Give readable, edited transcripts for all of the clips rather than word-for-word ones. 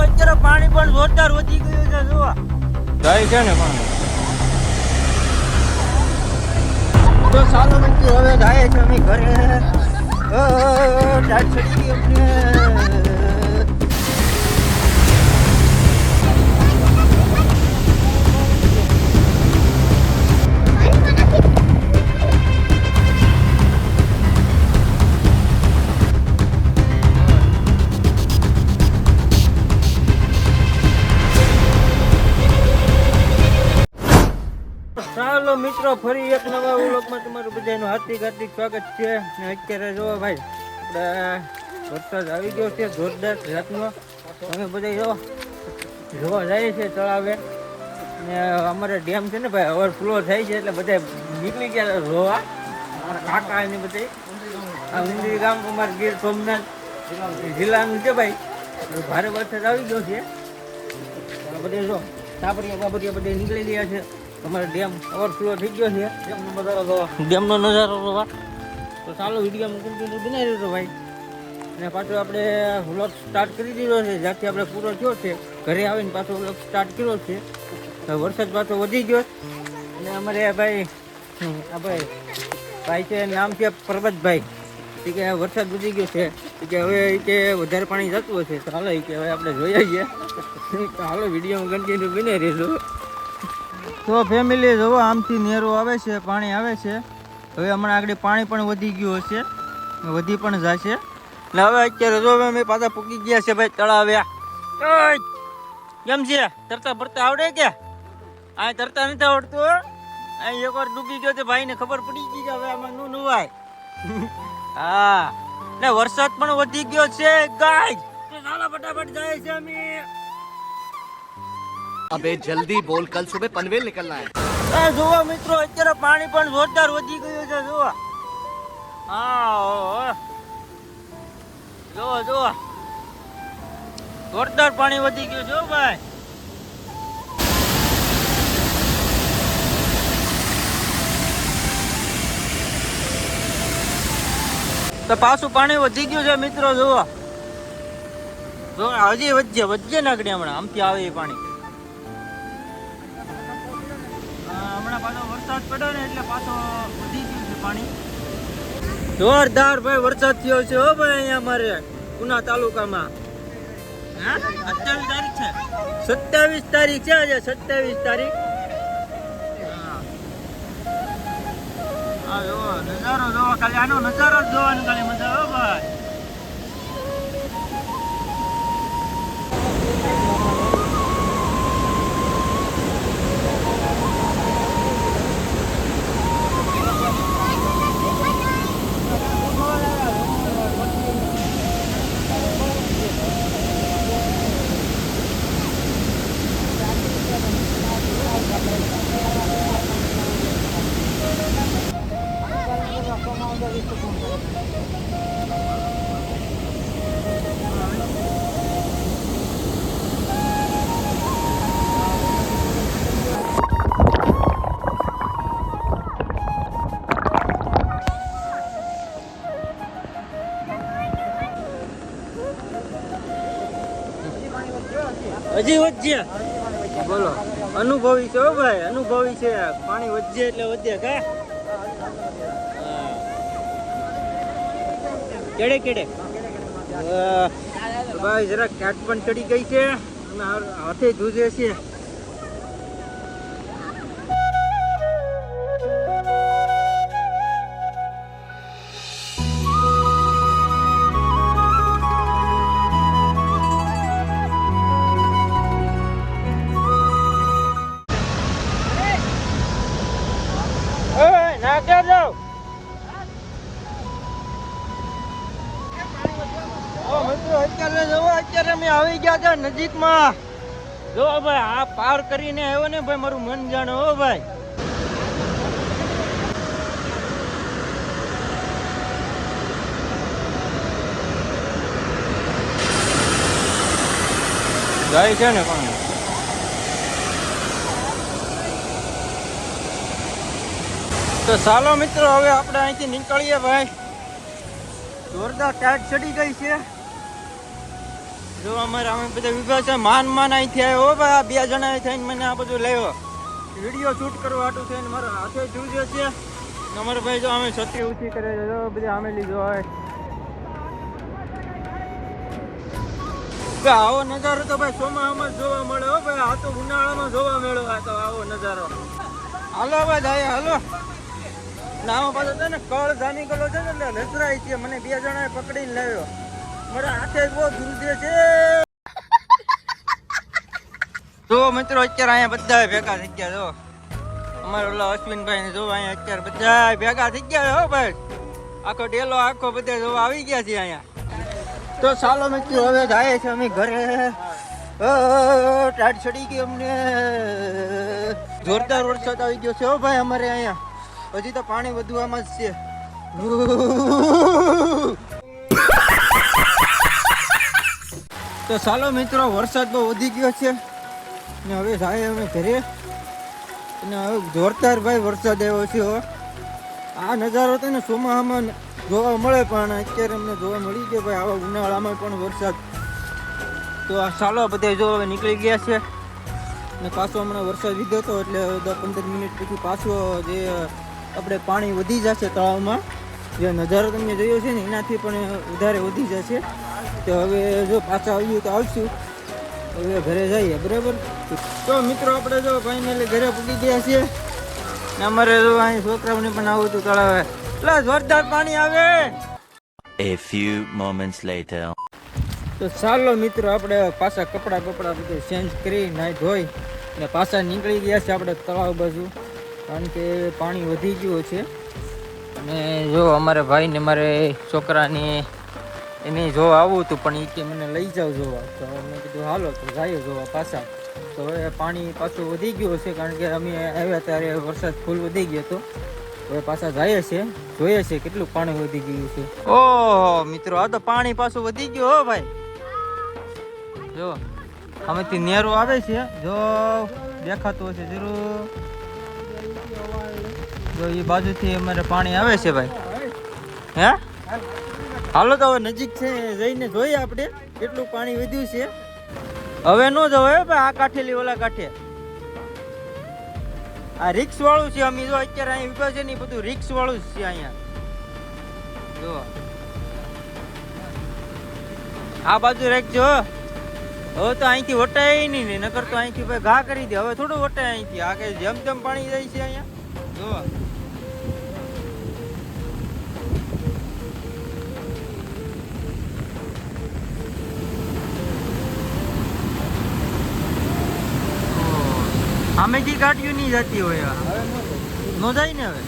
અત્યારે પાણી પણ જોરદાર વધી ગયું છે. જોવા જાય છે ને પાણી. તો ચાલો મિત્રો હવે જાય છે અમે ઘરે. ટાઈટ ચડી ગઈ અમને. ચાલો મિત્રો ફરી એક નવા વ્લોગમાં તમારું બધાનું હાર્દિક સ્વાગત છે. અત્યારે જો ભાઈ આપણે વરસાદ આવી ગયો છે જોરદાર રાતનો. અમે બધા જોવા જાય છે તળાવે ને અમારે ડેમ છે ને ભાઈ ઓવરફ્લો થાય છે એટલે બધા નીકળી ગયા જોવા. અમારા કાકા ને બધા આ ઊંડી ગામ અમારા ગીર સોમનાથ જિલ્લાનું છે ભાઈ. ભારે વરસાદ આવી ગયો છે બધે જો સાપરિયા બાબરિયા બધા નીકળી ગયા છે. અમારે ડેમ ઓવરફ્લો થઈ ગયો છે. ડેમનો નજારો જોવા. તો ચાલો વિડીયોમાં કન્ટિન્યુ બનાવી રહ્યો ભાઈ. અને પાછો આપણે વ્લોગ સ્ટાર્ટ કરી દીધો છે જ્યાંથી આપણે પૂરો થયો છે. ઘરે આવીને પાછો વ્લોગ સ્ટાર્ટ કર્યો છે. વરસાદ પાછો વધી ગયો અને અમારે ભાઈ આ ભાઈ છે નામ છે પરબતભાઈ. કે વરસાદ વધી ગયો છે કે હવે કે વધારે પાણી જતું હશે. ચાલો કે હવે આપણે જોઈ આવીએ. ચાલો વિડીયોમાં કન્ટિન્યુ બનાવી રહીશું. તો ફેમિલી જોવો આમથી નેરો આવે છે, પાણી આવે છે. હવે હમણાં આગળ પાણી પણ વધી ગયું હશે, વધી પણ જશે. એટલે હવે અત્યારે જો અમે પાછા પૂકી ગયા છે ભાઈ તળાવે. કેમ છે તરતા ભરતા આવડે કે? આ તરતા નથી આવડતું. અહીં એકવાર ડૂબી ગયો તો ભાઈને ખબર પડી ગઈ કે હવે આમાં નું નુવાય. હા ને વરસાદ પણ વધી ગયો છે ગાઈસ. ચાલો ફટાફટ જાય છે અમે. अबे जल्दी बोल, कल सुबह पनवेल निकलना है. જોવા મિત્રો અત્યારે પાણી પણ જોરદાર વધી ગયું છે. જોવા હા જોવા જોવા જોરદાર પાણી વધી ગયું છે ભાઈ. તો પાછું પાણી વધી ગયું છે મિત્રો. જોવા જોવા હજી વચ્ચે નાકડી હમણાં આમથી આવે એ પાણી. પાછો વરસાદ પડ્યો ને એટલે પાછો વધી ગયું છે પાણી. જોરદાર ભાઈ વરસાદ થયો છે હો ભાઈ અહીંયા અમારે ઉના તાલુકામાં. 27 તારીખ છે. 27 તારીખ છે આજે. 27 તારીખ. હા જો નજારો જોવા ખાલી આનો નજારો જોવાનો ખાલી મજા હો ભાઈ. હજી વધ્યા બોલો. અનુભવી છે હો ભાઈ, અનુભવી છે. પાણી વધ્યા એટલે વધ્યા કા. કેડે કેડે ભાઈ જરા કાટ પણ ચડી ગઈ છે અને હાથે ધૂજે છે. અત્યારે અમે આવી ગયા હતા નજીકમાં. જો ભાઈ આ પાર કરીને આવ્યો ને ભાઈ મારું મન જાણે હો ભાઈ. જાય છે ને પાણી. તો ચાલો મિત્રો હવે આપણે અહીંથી નીકળીએ ભાઈ. જોરદાર ટાઈટ ચડી ગઈ છે. જો અમારે અમે બધા વિભાગ છે માન અહીંથી આવ્યો હો ભાઈ. આ 2 જણા થઈને મને આ બધું લાવ્યો વિડીયો શૂટ કરવા હાટું થઈને મારા હાથે જોઈ છે. અમારે ભાઈ જો અમે છત્રી ઊંચી કરે છે જો બધા અમે લીધો હોય. આવો નજારો તો ભાઈ ચોમાસામાં જોવા મળે હો ભાઈ. આ તો ઉનાળામાં જોવા મળ્યો. આ તો આવો નજારો. હાલો ભાઈ જાય હાલો. નામાં પાછો છે ને કળ જામી ગયેલો છે ને એટલે લસરાય છે. મને 2 જણાએ પકડીને લાવ્યો. મારા હાથે બહુ દુર્દે છે. જો મિત્રો અત્યારે અહીંયા બધા ભેગા થઈ ગયા. જો અમારા ઓલા અશ્વિનભાઈ ને જો અહીંયા અત્યારે બધા ભેગા થઈ ગયા હો ભાઈ. આખો ડેલો આખો બધા જોવા આવી ગયા છે અહીંયા. તો ચાલો મિત્રો હવે જાય છે અમે ઘરે. ટાટ ચડી ગઈ અમને. જોરદાર વરસાદ આવી ગયો છે હો ભાઈ અમારે અહીંયા. હજી તો પાણી વધુ આમાં જ છે. તો ચાલો મિત્રો વરસાદ બહુ વધી ગયો છે ને હવે જાય અમે ઘરે. અને હવે જોરદાર ભાઈ વરસાદ આવ્યો છે. આ નજારો તો ને ચોમાસામાં જોવા મળે પણ અત્યારે અમને જોવા મળી ગયો ભાઈ. આવા ઉનાળામાં પણ વરસાદ. તો આ ચાલો બધા જો હવે નીકળી ગયા છે ને પાછો હમણાં વરસાદ લીધો હતો એટલે 10-15 મિનિટ પછી પાછો જે આપણે પાણી વધી જશે તળાવમાં. જે નજારો તમે જોયો છે ને એનાથી પણ વધારે વધી જશે. તો હવે જો પાછા આવ્યું તો આવશું. હવે ઘરે જઈએ બરાબર. તો મિત્રો આપણે જો ફાઇનલી ઘરે પૂગી ગયા છીએ ને અમારે જો અહીં છોકરાઓને પણ આવું હતું તળાવે. એટલે જોરદાર પાણી આવે. A few moments later. તો ચાલો મિત્રો આપણે પાછા કપડાં બધું ચેન્જ કરી નાહી ધોઈ ને પાછા નીકળી ગયા છે આપણે તળાવ બાજુ. કારણ કે પાણી વધી ગયું છે. અને જો અમારે ભાઈ ને મારે છોકરાની એને જોવા આવું હતું પણ એ કે મને લઈ જાવ જોવા. તો મેં કીધું હાલો તો જઈએ જોવા પાછા. તો હવે પાણી પાછું વધી ગયું છે કારણ કે અમે આવ્યા ત્યારે વરસાદ ફૂલ વધી ગયો હતો. હવે પાછા જઈએ છે જોઈએ છે કેટલું પાણી વધી ગયું છે. ઓહો મિત્રો આ તો પાણી પાછું વધી ગયું હો ભાઈ. જો આમાંથી નેરો આવે છે જો દેખાતું હશે જરૂર. જો એ બાજુથી અમારે પાણી આવે છે ભાઈ. હે હાલો તો હવે નજીક છે જઈને જોઈએ આપણે કેટલું પાણી વધ્યું છે. હવે ન જવાય ભાઈ આ કાંઠેલી ઓલા કાંઠે. આ રિક્સ વાળું છે. અમે જો અત્યારે અહીંયા વિભાગ છે ને બધું રિક્સ વાળું જ છે અહીંયા. જો આ બાજુ રાખજો. હવે તો અહીંથી વટાય નહીં ને નકર તો અહીંથી ભાઈ ઘા કરી દે. હવે થોડું વટાય અહીંથી. આ કઈ જેમ તેમ પાણી જાય છે અહીંયા. જો અમે કી ગાડીઓ નહીં જતી હોય નો જાય ને હવે.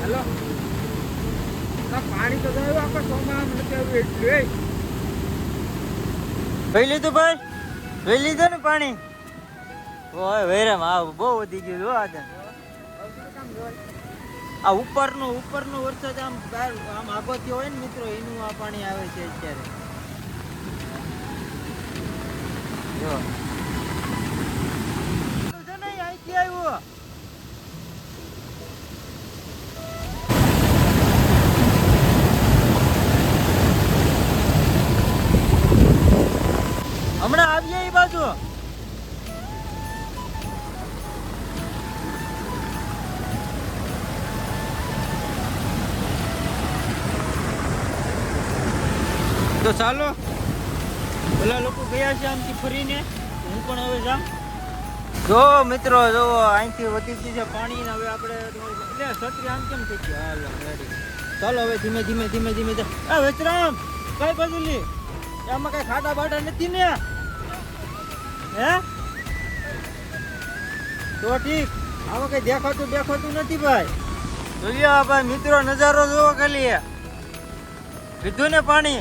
હેલો પાણી તો જાય આપણે ચોમાસામાં નથી આવ્યું એટલે. જોઈ લીધું ભાઈ? જોઈ લીધું ને પાણી? ઓય વેરામ આ બહુ વધી ગયું જો આજે. આ ઉપરનો વરસાદ આમ આગોથી હોય ને મિત્રો એનું આ પાણી આવે છે અત્યારે. જો અહીંથી આવ્યું. હમણાં આવીએ એ બાજુ. તો ચાલો પેલા લોકો ગયા છે આમથી ફરીને. હું પણ હવે જાઉં. જો મિત્રો જો અહીંથી વધી ગયું છે પાણી ને હવે આપણે છત્રી આમ કેમ થઈ ગયું. હાલો રેડી. ચાલો હવે ધીમે ધીમે વેચરામ કઈ બાજુ લી? આમાં કઈ ખાડા બાટા નથી ને? હે તો ઠીક. આમાં કઈ દેખાતું નથી ભાઈ. જોઈએ ભાઈ મિત્રો નજારો જોવો ખાલી. લીધું ને પાણી.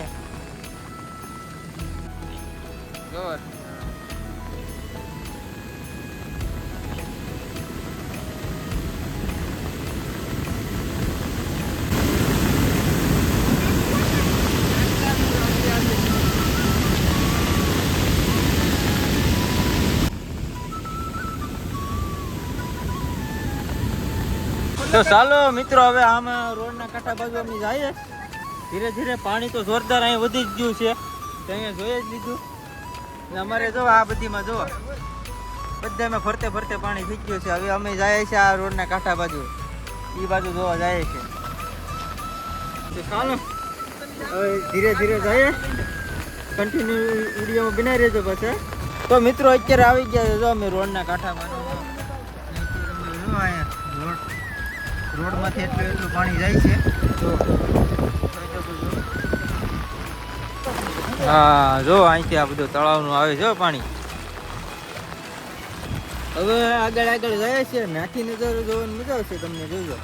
તો ચાલો મિત્રો હવે આમાં રોડના કાંઠા બાજુ અમે જઈએ. ધીરે ધીરે પાણી તો જોરદાર અહીં વધી જ ગયું છે. તો અહીંયા જોઈ જ લીધું. ને અમારે જો આ બધીમાં જો બધામાં ફરતે ફરતે પાણી થઈ ગયું છે. હવે અમે જાય છે આ રોડના કાંઠા બાજુ, એ બાજુ જોવા જાય છે. તો ચાલો હવે ધીરે ધીરે જઈએ, કન્ટિન્યુ વિડીયોમાં બનાવી રહેજો પછી. તો મિત્રો અત્યારે આવી ગયા છે જો અમે રોડના કાંઠામાં. રોડમાંથી એટલું પાણી જાય છે. તો હા જો અહીંથી આ બધું તળાવનું આવે છે પાણી. હવે આગળ આગળ જાય છે, નાથી નજારો જોવાની મજા આવશે તમને, જોજો.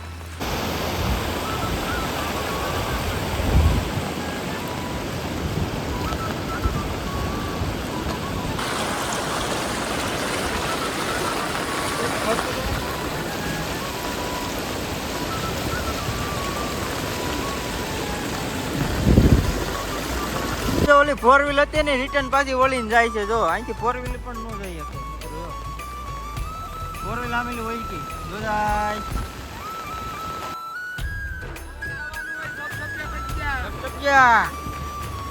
ઓલી 4 વ્હીલ હતી ને રિટર્ન પાછી વળીને જાય છે. જો અહીંથી 4 વ્હીલ પણ ન જઈ શકે. 4 વ્હીલ આમેલી હોય કે જો જાય.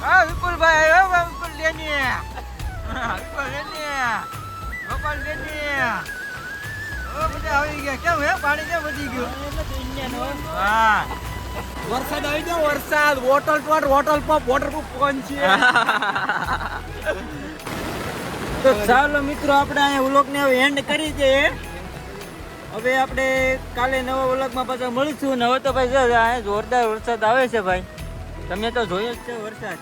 હા વિપુલભાઈ આવ્યો, વિપુલ લેની, વિપુલ લેની, ગોપાલ લેની. ઓ બધા આવી ગયા. કેમ હે પાણી કેમ વધી ગયું? હા વરસાદ આવી ગયો, વરસાદ. વોટર પંપ વોટરપ્રૂફ કોણ છે? તો ચાલો મિત્રો આપણે અહીંયા વ્લોગને હવે એન્ડ કરી દઈએ. હવે આપણે કાલે નવા વ્લોગમાં પાછા મળીશું. ને હવે તો ભાઈ જો અહીંયા જોરદાર વરસાદ આવે છે ભાઈ, તમે તો જોયો જ છે વરસાદ.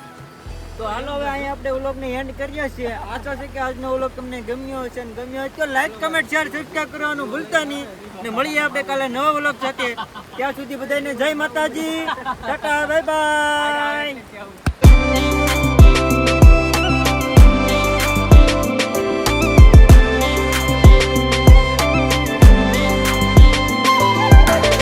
તો હાલો હવે અહીંયા આપણે વ્લોગને એન્ડ કરીએ છીએ. આશા છે કે આજનો વ્લોગ તમને ગમ્યો હશે, ને ગમ્યો હોય તો લાઈક કમેન્ટ શેર સબસ્ક્રાઈબ કરવાનું ભૂલતા નહીં. ને મળીએ આપણે કાલે નવા વ્લોગ સાથે. ત્યાં સુધી બધાને જય માતાજી, ટાટા, બાય બાય.